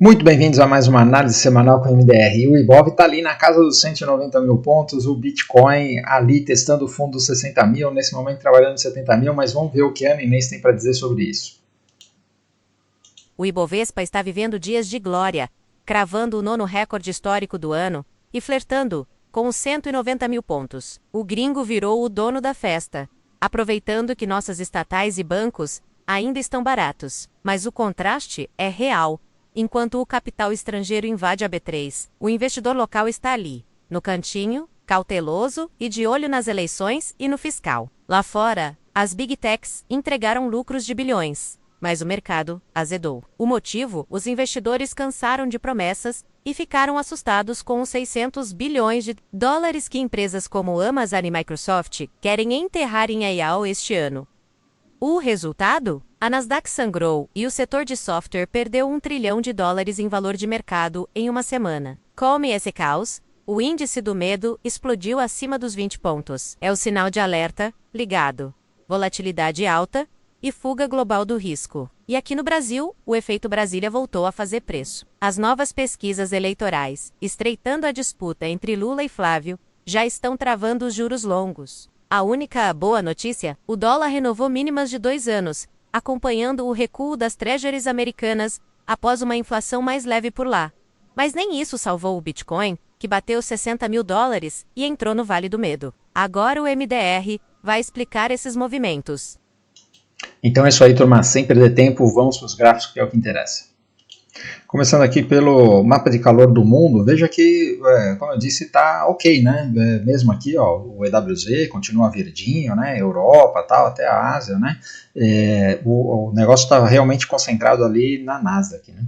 Muito bem-vindos a mais uma análise semanal com o MDR. O Ibov está ali na casa dos 190 mil pontos, o Bitcoin ali testando o fundo dos 60 mil, nesse momento trabalhando 70 mil, mas vamos ver o que a Ana Inês tem para dizer sobre isso. O Ibovespa está vivendo dias de glória, cravando o nono recorde histórico do ano e flertando com os 190 mil pontos. O gringo virou o dono da festa, aproveitando que nossas estatais e bancos ainda estão baratos, mas o contraste é real. Enquanto o capital estrangeiro invade a B3, o investidor local está ali, no cantinho, cauteloso e de olho nas eleições e no fiscal. Lá fora, as Big Techs entregaram lucros de bilhões, mas o mercado azedou. O motivo? Os investidores cansaram de promessas e ficaram assustados com os 600 bilhões de dólares que empresas como Amazon e Microsoft querem enterrar em IAO este ano. O resultado? A Nasdaq sangrou e o setor de software perdeu $1 trilhão em valor de mercado em uma semana. Como esse caos, o índice do medo explodiu acima dos 20 pontos. É o sinal de alerta, ligado. Volatilidade alta e fuga global do risco. E aqui no Brasil, o efeito Brasília voltou a fazer preço. As novas pesquisas eleitorais, estreitando a disputa entre Lula e Flávio, já estão travando os juros longos. A única boa notícia? O dólar renovou mínimas de 2 anos, acompanhando o recuo das treasuries americanas após uma inflação mais leve por lá. Mas nem isso salvou o Bitcoin, que bateu 60 mil dólares e entrou no Vale do Medo. Agora o MDR vai explicar esses movimentos. Então é isso aí, turma. Sem perder tempo, vamos para os gráficos, que é o que interessa. Começando aqui pelo mapa de calor do mundo, veja que, como eu disse, está ok, né? Mesmo aqui, ó, o EWZ continua verdinho, né? Europa, tal, até a Ásia, né? O negócio está realmente concentrado ali na Nasdaq, né?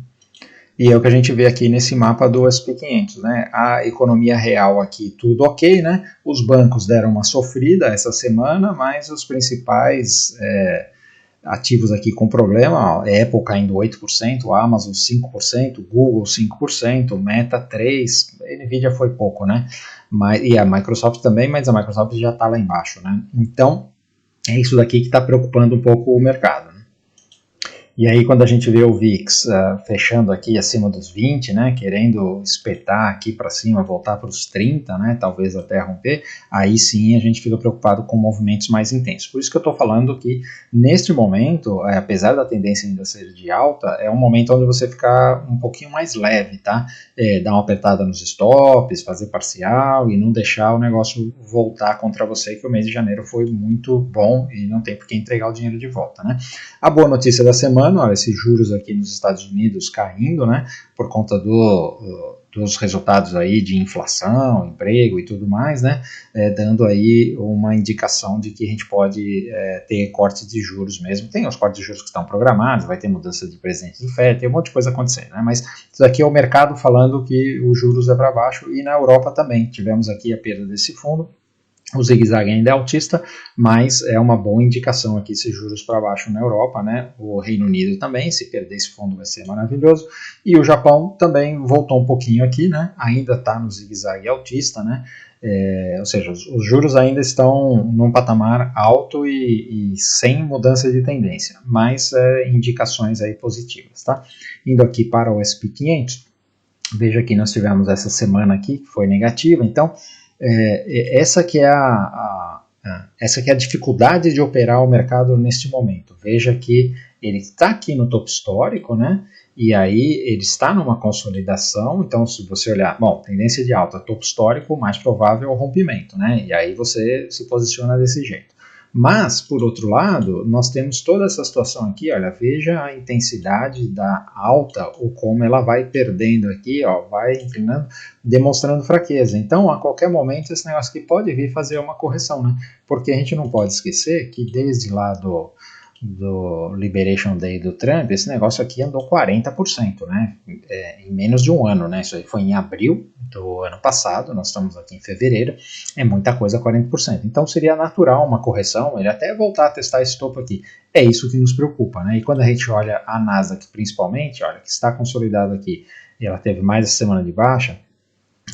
E é o que a gente vê aqui nesse mapa do S&P 500, né? A economia real aqui, tudo ok, né? Os bancos deram uma sofrida essa semana, mas os principais ativos aqui com problema, ó, Apple caindo 8%, Amazon 5%, Google 5%, Meta 3%, Nvidia foi pouco, né? E a Microsoft também, mas a Microsoft já está lá embaixo, né? Então, é isso daqui que está preocupando um pouco o mercado. E aí quando a gente vê o VIX fechando aqui acima dos 20, né, querendo espetar aqui para cima, voltar para os 30, né, talvez até romper, aí sim a gente fica preocupado com movimentos mais intensos. Por isso que eu estou falando que neste momento, apesar da tendência ainda ser de alta, é um momento onde você ficar um pouquinho mais leve, tá? Dar uma apertada nos stops, fazer parcial e não deixar o negócio voltar contra você, que o mês de janeiro foi muito bom e não tem por que entregar o dinheiro de volta, né? A boa notícia da semana, olha, esses juros aqui nos Estados Unidos caindo, né, por conta dos resultados aí de inflação, emprego e tudo mais, né, dando aí uma indicação de que a gente pode ter cortes de juros mesmo. Tem os cortes de juros que estão programados, vai ter mudança de presidente do FED, tem um monte de coisa acontecendo, né, mas isso aqui é o mercado falando que os juros é para baixo, e na Europa também tivemos aqui a perda desse fundo. O zigue-zague ainda é altista, mas é uma boa indicação aqui se juros para baixo na Europa, né? O Reino Unido também, se perder esse fundo vai ser maravilhoso. E o Japão também voltou um pouquinho aqui, né? Ainda está no zigue-zague altista, né? Ou seja, os juros ainda estão num patamar alto e sem mudança de tendência, mas indicações aí positivas, tá? Indo aqui para o S&P 500, veja que nós tivemos essa semana aqui, que foi negativa, então essa que é a dificuldade de operar o mercado neste momento. Veja que ele está aqui no topo histórico, né? E aí ele está numa consolidação. Então, se você olhar, bom, tendência de alta, topo histórico, mais provável é o rompimento, né? E aí você se posiciona desse jeito. Mas, por outro lado, nós temos toda essa situação aqui, olha, veja a intensidade da alta, ou como ela vai perdendo aqui, ó, vai inclinando, demonstrando fraqueza. Então, a qualquer momento, esse negócio aqui pode vir fazer uma correção, né? Porque a gente não pode esquecer que desde lá do Liberation Day do Trump, esse negócio aqui andou 40%, né? Em menos de um ano, né? Isso aí foi em abril do ano passado, nós estamos aqui em fevereiro, é muita coisa, 40%. Então seria natural uma correção, ele até voltar a testar esse topo aqui. É isso que nos preocupa, né? E quando a gente olha a Nasdaq principalmente, olha, que está consolidada aqui, e ela teve mais essa semana de baixa,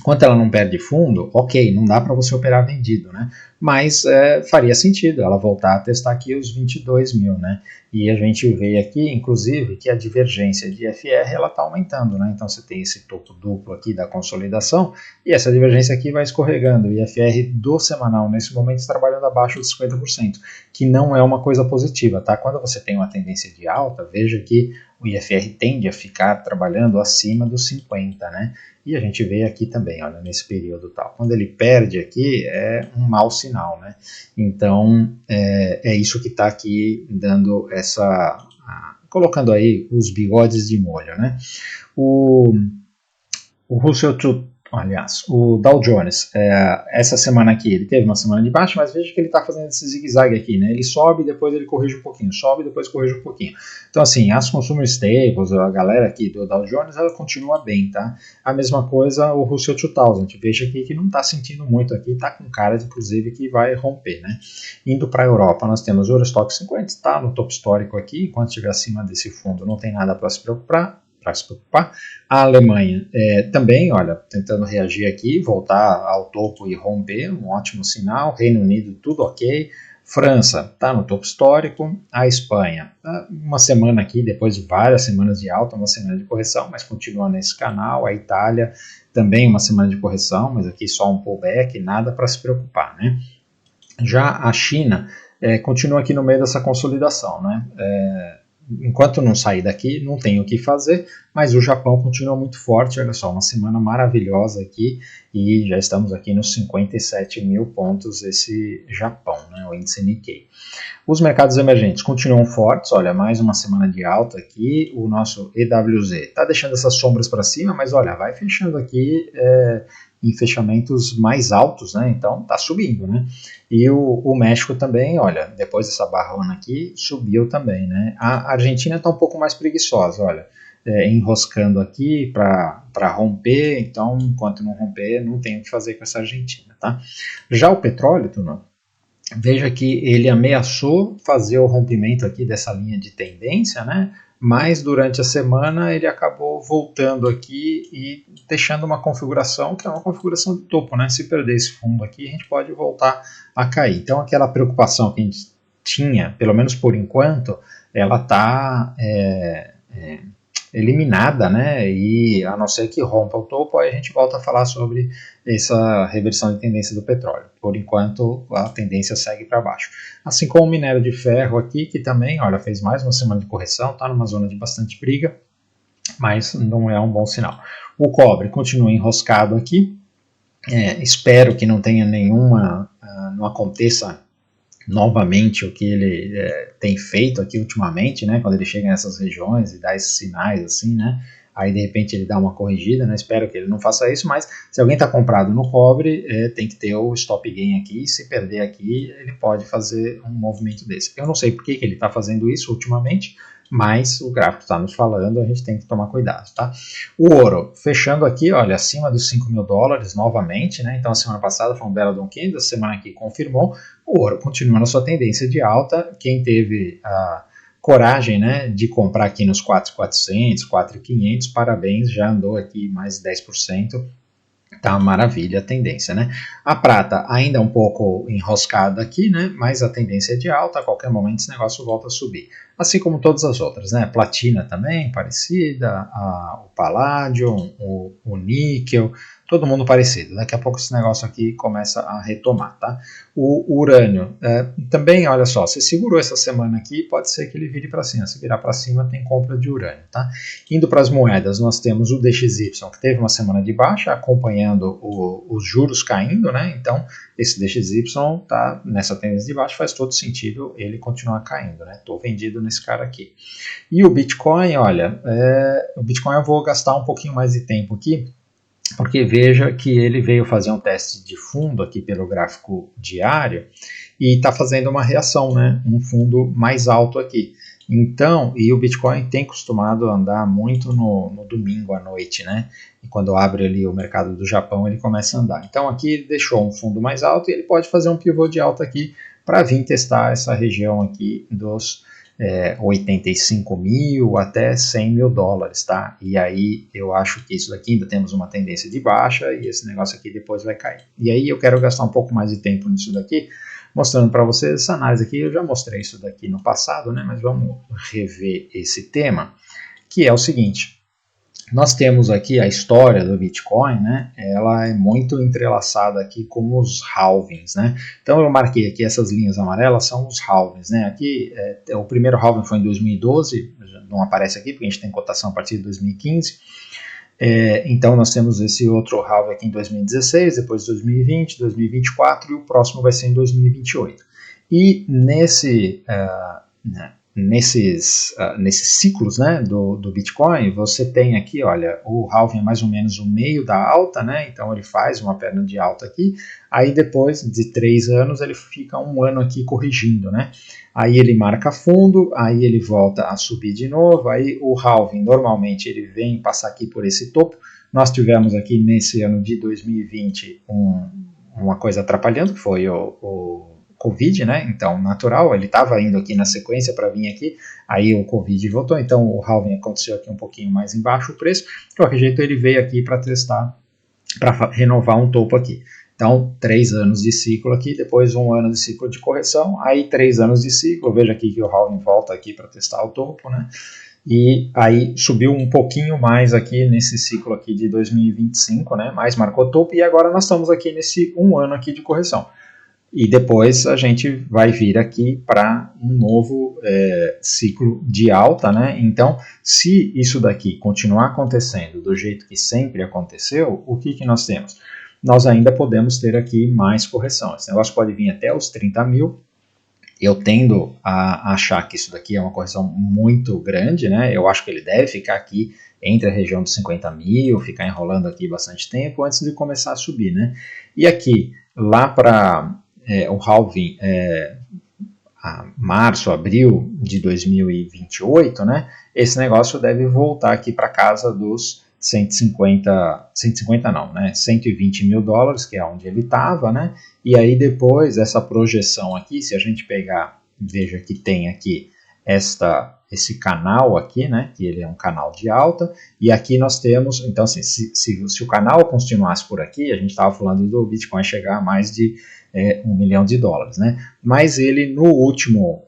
Enquanto ela não perde fundo, ok, não dá para você operar vendido, né? Mas faria sentido ela voltar a testar aqui os 22 mil, né? E a gente vê aqui, inclusive, que a divergência de FR ela está aumentando, né? Então você tem esse topo duplo aqui da consolidação e essa divergência aqui vai escorregando. O IFR do semanal nesse momento está trabalhando abaixo de 50%, que não é uma coisa positiva, tá? Quando você tem uma tendência de alta, veja que o IFR tende a ficar trabalhando acima dos 50, né? E a gente vê aqui também, olha, nesse período tal. Quando ele perde aqui, é um mau sinal, né? Então, é isso que está aqui dando colocando aí os bigodes de molho, né? O Russell aliás, o Dow Jones, essa semana aqui, ele teve uma semana de baixa, mas veja que ele está fazendo esse zigue-zague aqui, né? Ele sobe, depois ele corrige um pouquinho, sobe, depois corrige um pouquinho. Então, assim, as consumer staples, a galera aqui do Dow Jones, ela continua bem, tá? A mesma coisa o Russell 2000, veja aqui que não está sentindo muito aqui, está com cara, inclusive, que vai romper, né? Indo para a Europa, nós temos o Eurostock 50, está no topo histórico aqui, enquanto estiver acima desse fundo, não tem nada para se preocupar. A Alemanha também, olha, tentando reagir aqui, voltar ao topo e romper, um ótimo sinal. Reino Unido, tudo ok. França está no topo histórico. A Espanha, uma semana aqui, depois de várias semanas de alta, uma semana de correção, mas continua nesse canal. A Itália, também uma semana de correção, mas aqui só um pullback, nada para se preocupar, né? Já a China continua aqui no meio dessa consolidação, né? Enquanto não sair daqui, não tem o que fazer, mas o Japão continua muito forte, olha só, uma semana maravilhosa aqui, e já estamos aqui nos 57 mil pontos esse Japão, né, o índice Nikkei. Os mercados emergentes continuam fortes, olha, mais uma semana de alta aqui, o nosso EWZ está deixando essas sombras para cima, mas olha, vai fechando aqui em fechamentos mais altos, né? Então tá subindo, né? E o México também, olha, depois dessa barrona aqui, subiu também, né? A Argentina está um pouco mais preguiçosa, olha, enroscando aqui para romper, então enquanto não romper, não tem o que fazer com essa Argentina, tá? Já o petróleo, turma, veja que ele ameaçou fazer o rompimento aqui dessa linha de tendência, né? Mas durante a semana ele acabou voltando aqui e deixando uma configuração que é uma configuração de topo, né? Se perder esse fundo aqui, a gente pode voltar a cair. Então aquela preocupação que a gente tinha, pelo menos por enquanto, ela está eliminada, né? E a não ser que rompa o topo, aí a gente volta a falar sobre essa reversão de tendência do petróleo. Por enquanto, a tendência segue para baixo. Assim como o minério de ferro aqui, que também, olha, fez mais uma semana de correção, está numa zona de bastante briga, mas não é um bom sinal. O cobre continua enroscado aqui. Espero que não tenha não aconteça novamente o que ele tem feito aqui ultimamente, né, quando ele chega nessas regiões e dá esses sinais assim, né, aí de repente ele dá uma corrigida, né, espero que ele não faça isso, mas se alguém está comprado no cobre, tem que ter o stop gain aqui, se perder aqui, ele pode fazer um movimento desse. Eu não sei por que ele está fazendo isso ultimamente, mas o gráfico está nos falando, a gente tem que tomar cuidado, tá? O ouro, fechando aqui, olha, acima dos 5 mil dólares novamente, né? Então a semana passada foi um belo Don King, a semana aqui confirmou, o ouro continua na sua tendência de alta, quem teve a coragem, né, de comprar aqui nos 4.400, 4.500, parabéns, já andou aqui mais 10%, tá uma maravilha a tendência, né? A prata ainda um pouco enroscada aqui, né? Mas a tendência é de alta, a qualquer momento esse negócio volta a subir. Assim como todas as outras, né? Platina também, parecida, o paládio, o níquel, todo mundo parecido. Daqui a pouco esse negócio aqui começa a retomar, tá? O urânio também, olha só, se segurou essa semana aqui, pode ser que ele vire para cima. Se virar para cima, tem compra de urânio, tá? Indo para as moedas, nós temos o DXY, que teve uma semana de baixa, acompanhando os juros caindo, né? Então, esse DXY está nessa tendência de baixa, faz todo sentido ele continuar caindo, né? Estou vendido nesse cara aqui. E o Bitcoin, olha, o Bitcoin eu vou gastar um pouquinho mais de tempo aqui, porque veja que ele veio fazer um teste de fundo aqui pelo gráfico diário e está fazendo uma reação, né? Um fundo mais alto aqui. Então, e o Bitcoin tem costumado andar muito no domingo à noite, né? E quando abre ali o mercado do Japão, ele começa a andar. Então aqui ele deixou um fundo mais alto e ele pode fazer um pivô de alta aqui para vir testar essa região aqui dos 85 mil até 100 mil dólares, tá? E aí eu acho que isso daqui ainda temos uma tendência de baixa e esse negócio aqui depois vai cair. E aí eu quero gastar um pouco mais de tempo nisso daqui, mostrando para vocês essa análise aqui. Eu já mostrei isso daqui no passado, né? Mas vamos rever esse tema, que é o seguinte. Nós temos aqui a história do Bitcoin, né? Ela é muito entrelaçada aqui com os halvings, né? Então eu marquei aqui essas linhas amarelas, são os halvings, né? Aqui o primeiro halving foi em 2012, não aparece aqui porque a gente tem cotação a partir de 2015. Então nós temos esse outro halving aqui em 2016, depois 2020, 2024 e o próximo vai ser em 2028. E nesses ciclos, né, do Bitcoin, você tem aqui, olha, o halving é mais ou menos o meio da alta, né, então ele faz uma perna de alta aqui, aí depois de 3 anos ele fica um ano aqui corrigindo, né, aí ele marca fundo, aí ele volta a subir de novo, aí o halving normalmente ele vem passar aqui por esse topo. Nós tivemos aqui nesse ano de 2020 uma coisa atrapalhando, que foi o Covid, né? Então, natural, ele estava indo aqui na sequência para vir aqui, aí o Covid voltou, então o halving aconteceu aqui um pouquinho mais embaixo o preço, de qualquer jeito ele veio aqui para testar, para renovar um topo aqui. Então, 3 anos de ciclo aqui, depois 1 ano de ciclo de correção, aí 3 anos de ciclo, veja aqui que o halving volta aqui para testar o topo, né? E aí subiu um pouquinho mais aqui nesse ciclo aqui de 2025, né? Mais marcou topo, e agora nós estamos aqui nesse 1 ano aqui de correção. E depois a gente vai vir aqui para um novo ciclo de alta, né? Então, se isso daqui continuar acontecendo do jeito que sempre aconteceu, o que nós temos? Nós ainda podemos ter aqui mais correção. Esse negócio pode vir até os 30 mil. Eu tendo a achar que isso daqui é uma correção muito grande, né? Eu acho que ele deve ficar aqui entre a região dos 50 mil, ficar enrolando aqui bastante tempo antes de começar a subir, né? E aqui, lá para o halving março, abril de 2028, né? Esse negócio deve voltar aqui para casa dos 150 não, né? 120 mil dólares, que é onde ele estava, né? E aí depois essa projeção aqui, se a gente pegar, veja que tem aqui esse canal aqui, né? Que ele é um canal de alta, e aqui nós temos, então assim, se o canal continuasse por aqui, a gente estava falando do Bitcoin chegar a mais de $1 milhão, né? Mas ele no último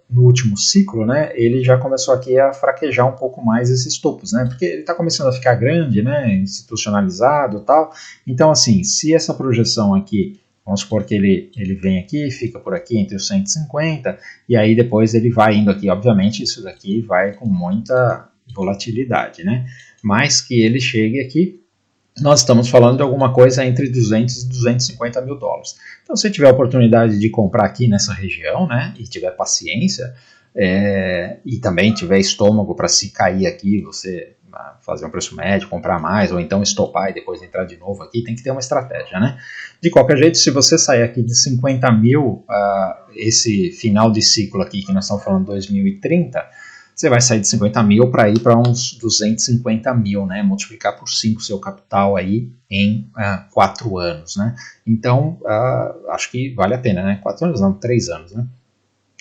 ciclo, né, ele já começou aqui a fraquejar um pouco mais esses topos, né? Porque ele está começando a ficar grande, né, institucionalizado e tal. Então, assim, se essa projeção aqui, vamos supor que ele vem aqui, fica por aqui entre os 150, e aí depois ele vai indo aqui, obviamente isso daqui vai com muita volatilidade, né? Mas que ele chegue aqui, nós estamos falando de alguma coisa entre 200 e 250 mil dólares. Então, se tiver a oportunidade de comprar aqui nessa região, né, e tiver paciência, e também tiver estômago para se cair aqui, você fazer um preço médio, comprar mais, ou então estopar e depois entrar de novo aqui, tem que ter uma estratégia, né? De qualquer jeito, se você sair aqui de 50 mil, esse final de ciclo aqui, que nós estamos falando 2030, você vai sair de 50 mil para ir para uns 250 mil, né? Multiplicar por 5 seu capital aí em 4 anos, né? Então, acho que vale a pena, né? 4 anos não, 3 anos, né?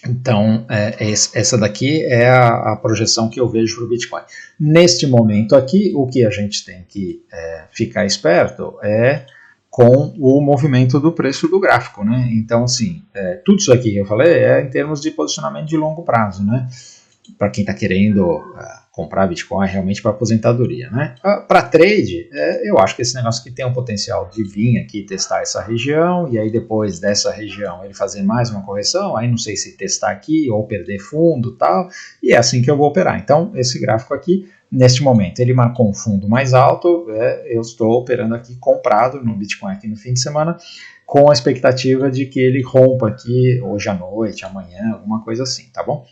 Então, essa daqui é a projeção que eu vejo para o Bitcoin. Neste momento aqui, o que a gente tem que ficar esperto é com o movimento do preço do gráfico, né? Então, assim, tudo isso aqui que eu falei é em termos de posicionamento de longo prazo, né? Para quem está querendo comprar Bitcoin realmente para aposentadoria, né? Para trade, eu acho que esse negócio aqui tem um potencial de vir aqui testar essa região, e aí depois dessa região ele fazer mais uma correção, aí não sei se testar aqui ou perder fundo e tal, e é assim que eu vou operar. Então, esse gráfico aqui, neste momento, ele marcou um fundo mais alto, eu estou operando aqui comprado no Bitcoin aqui no fim de semana, com a expectativa de que ele rompa aqui hoje à noite, amanhã, alguma coisa assim, tá bom?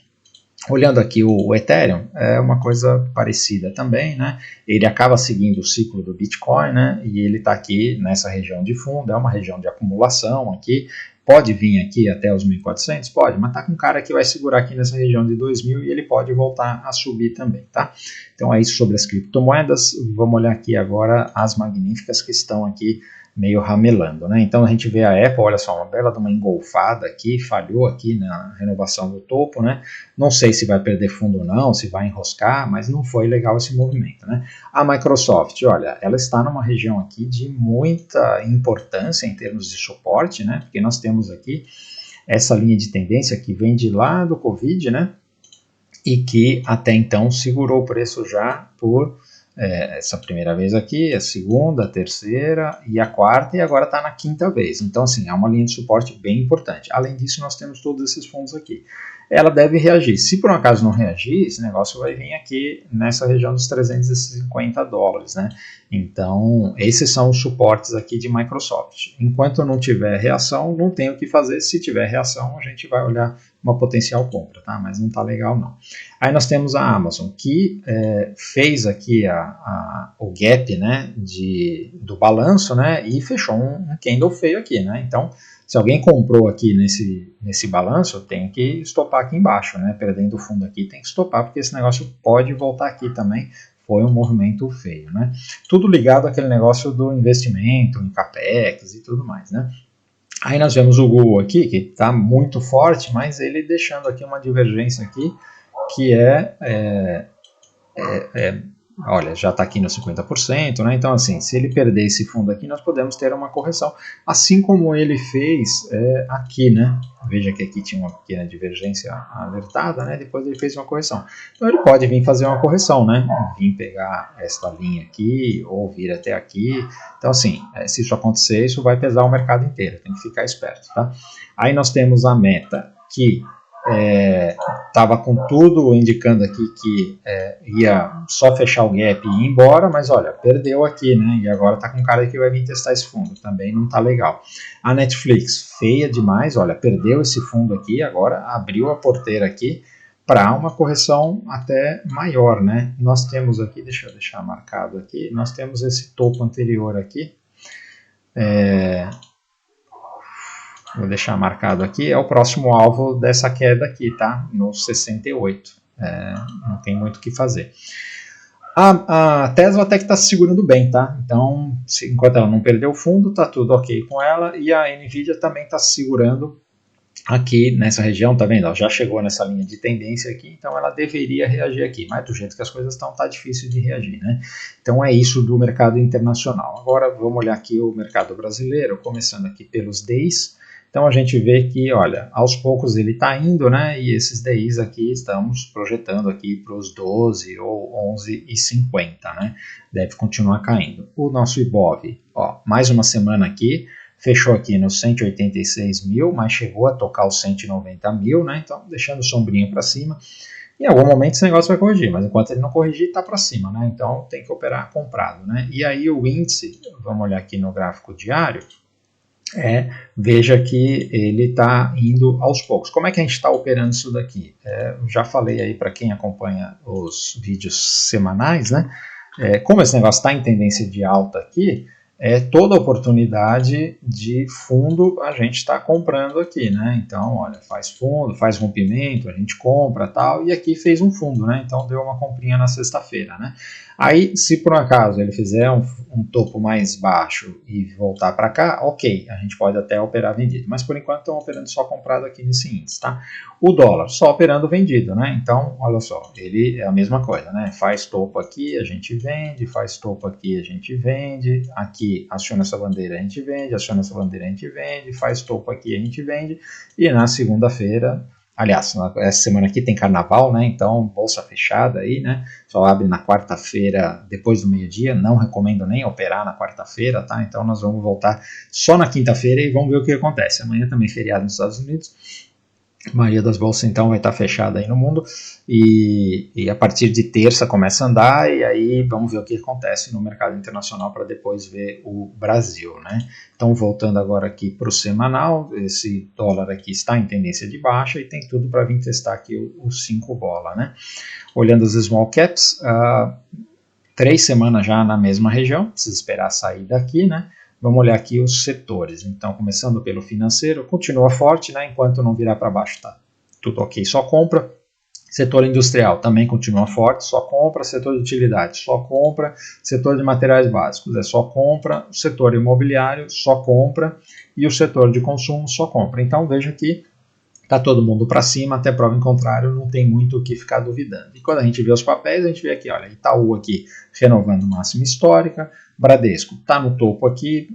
Olhando aqui o Ethereum, é uma coisa parecida também, né? Ele acaba seguindo o ciclo do Bitcoin, né? E ele está aqui nessa região de fundo, é uma região de acumulação aqui. Pode vir aqui até os 1.400? Pode, mas tá com um cara que vai segurar aqui nessa região de 2.000 e ele pode voltar a subir também, tá? Então é isso sobre as criptomoedas. Vamos olhar aqui agora as magníficas que estão aqui meio ramelando, né? Então a gente vê a Apple, olha só, uma bela de uma engolfada aqui, falhou aqui na renovação do topo, né? Não sei se vai perder fundo ou não, se vai enroscar, mas não foi legal esse movimento, né? A Microsoft, olha, ela está numa região aqui de muita importância em termos de suporte, né? Porque nós temos aqui essa linha de tendência que vem de lá do Covid, né? E que até então segurou o preço já por essa primeira vez aqui, a segunda, a terceira e a quarta, e agora está na quinta vez. Então, assim, é uma linha de suporte bem importante. Além disso, nós temos todos esses fundos aqui. Ela deve reagir. Se por um acaso não reagir, esse negócio vai vir aqui nessa região dos 350 dólares, né? Então, esses são os suportes aqui de Microsoft. Enquanto não tiver reação, não tem o que fazer. Se tiver reação, a gente vai olhar uma potencial compra, tá? Mas não tá legal, não. Aí nós temos a Amazon, que fez aqui o gap, né, do balanço, né, e fechou um candle feio aqui, né? Então, se alguém comprou aqui nesse balanço, tem que estopar aqui embaixo, né? Perdendo o fundo aqui, tem que estopar, porque esse negócio pode voltar aqui também. Foi um movimento feio, né? Tudo ligado àquele negócio do investimento em capex e tudo mais, né? Aí nós vemos o Google aqui, que está muito forte, mas ele deixando aqui uma divergência aqui, que olha, já está aqui no 50%, né? Então, assim, se ele perder esse fundo aqui, nós podemos ter uma correção, assim como ele fez aqui, né? Veja que aqui tinha uma pequena divergência alertada, né? Depois ele fez uma correção. Então, ele pode vir fazer uma correção, né? Vir pegar esta linha aqui, ou vir até aqui. Então, assim, se isso acontecer, isso vai pesar o mercado inteiro, tem que ficar esperto, tá? Aí nós temos a Meta, que estava com tudo indicando aqui que ia só fechar o gap e ir embora, mas olha, perdeu aqui, né? E agora está com cara que vai vir testar esse fundo, também não está legal. A Netflix, feia demais, olha, perdeu esse fundo aqui, agora abriu a porteira aqui para uma correção até maior, né? Nós temos aqui, deixa eu deixar marcado aqui, nós temos esse topo anterior aqui, vou deixar marcado aqui, é o próximo alvo dessa queda aqui, tá? No 68. Não tem muito o que fazer. A Tesla até que está se segurando bem, tá? Então, enquanto ela não perdeu o fundo, tá tudo ok com ela. E a Nvidia também está se segurando aqui nessa região, tá vendo? Ela já chegou nessa linha de tendência aqui, então ela deveria reagir aqui. Mas do jeito que as coisas estão, tá difícil de reagir, né? Então é isso do mercado internacional. Agora vamos olhar aqui o mercado brasileiro, começando aqui pelos DIs. Então a gente vê que, olha, aos poucos ele está indo, né? E esses DIs aqui estamos projetando aqui para os 12 ou 11,50, né? Deve continuar caindo. O nosso Ibov, ó, mais uma semana aqui, fechou aqui nos 186 mil, mas chegou a tocar os 190 mil, né? Então deixando sombrinho para cima. Em algum momento esse negócio vai corrigir, mas enquanto ele não corrigir, está para cima, né? Então tem que operar comprado, né? E aí o índice, vamos olhar aqui no gráfico diário, veja que ele está indo aos poucos. Como é que a gente está operando isso daqui? Já falei aí para quem acompanha os vídeos semanais, né? Como esse negócio está em tendência de alta aqui, toda oportunidade de fundo a gente está comprando aqui, né? Então, olha, faz fundo, faz rompimento, a gente compra tal, e aqui fez um fundo, né? Então deu uma comprinha na sexta-feira, né? Aí, se por um acaso ele fizer um topo mais baixo e voltar para cá, ok, a gente pode até operar vendido, mas por enquanto estão operando só comprado aqui nesse índice, tá? O dólar só operando vendido, né? Então, olha só, ele é a mesma coisa, né? Faz topo aqui, a gente vende, faz topo aqui, a gente vende, aqui aciona essa bandeira, a gente vende, aciona essa bandeira, a gente vende, faz topo aqui, a gente vende, e na segunda-feira, aliás, essa semana aqui tem carnaval, né? Então, bolsa fechada aí, né? Só abre na quarta-feira, depois do meio-dia. Não recomendo nem operar na quarta-feira, tá? Então, nós vamos voltar só na quinta-feira e vamos ver o que acontece. Amanhã também é feriado nos Estados Unidos. A maioria das bolsas, então, vai estar fechada aí no mundo. E a partir de terça começa a andar. E aí vamos ver o que acontece no mercado internacional para depois ver o Brasil, né? Então, voltando agora aqui para o semanal, esse dólar aqui está em tendência de baixa e tem tudo para vir testar aqui o 5 bola, né? Olhando os small caps, 3 semanas já na mesma região, precisa esperar sair daqui, né? Vamos olhar aqui os setores. Então, começando pelo financeiro, continua forte, né? Enquanto não virar para baixo, tá tudo ok, só compra. Setor industrial também continua forte, só compra. Setor de utilidades, só compra. Setor de materiais básicos, só compra. O setor imobiliário, só compra. E o setor de consumo, só compra. Então veja que está todo mundo para cima, até prova em contrário, não tem muito o que ficar duvidando. E quando a gente vê os papéis, a gente vê aqui, olha, Itaú aqui renovando máxima histórica, Bradesco está no topo aqui,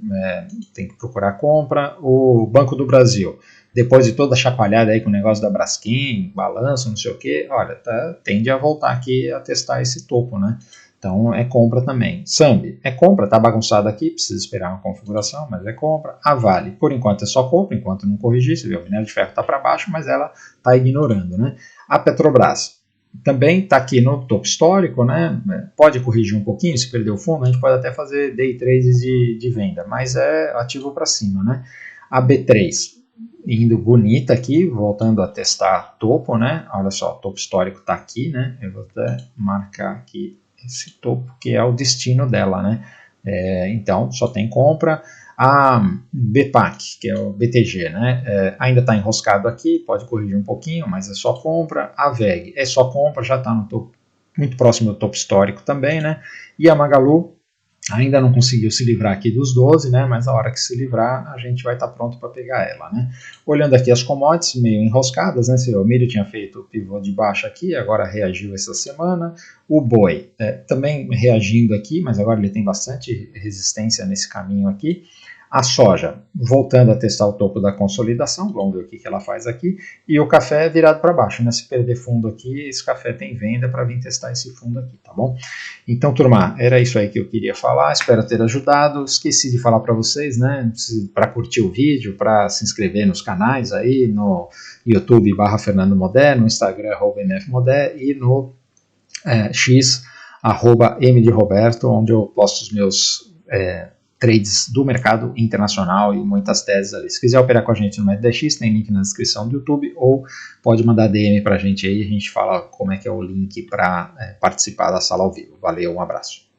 tem que procurar compra. O Banco do Brasil, depois de toda a chacoalhada aí com o negócio da Braskem, balanço, não sei o que, olha, tende a voltar aqui a testar esse topo, né? Então é compra também. Sambi é compra, tá bagunçado aqui, precisa esperar uma configuração, mas é compra. A Vale, por enquanto é só compra, enquanto não corrigir, você vê, o minério de ferro está para baixo, mas ela está ignorando, né? A Petrobras também está aqui no topo histórico, né? Pode corrigir um pouquinho, se perder o fundo, a gente pode até fazer day trades de venda, mas é ativo para cima, né? A B3 indo bonita aqui, voltando a testar topo, né? Olha só, o topo histórico está aqui, né? Eu vou até marcar aqui esse topo que é o destino dela, né? Então só tem compra. A BPAC, que é o BTG, né? Ainda está enroscado aqui, pode corrigir um pouquinho, mas é só compra. A VEG é só compra, já está no topo, muito próximo do topo histórico também, né? E a Magalu ainda não conseguiu se livrar aqui dos 12, né? Mas a hora que se livrar, a gente vai estar pronto para pegar ela, né? Olhando aqui as commodities, meio enroscadas, né? O milho tinha feito o pivô de baixo aqui, agora reagiu essa semana. O boi também reagindo aqui, mas agora ele tem bastante resistência nesse caminho aqui. A soja voltando a testar o topo da consolidação, vamos ver o que ela faz aqui. E o café virado para baixo, né? Se perder fundo aqui, esse café tem venda para vir testar esse fundo aqui, tá bom? Então, turma, era isso aí que eu queria falar, espero ter ajudado. Esqueci de falar para vocês, né? Para curtir o vídeo, para se inscrever nos canais aí, no YouTube /Fernando Modé, no Instagram @MFModé e no X @M de Roberto, onde eu posto os meus trades do mercado internacional e muitas teses ali. Se quiser operar com a gente no MetaX, tem link na descrição do YouTube, ou pode mandar DM para a gente aí, a gente fala como é que é o link para participar da sala ao vivo. Valeu, um abraço.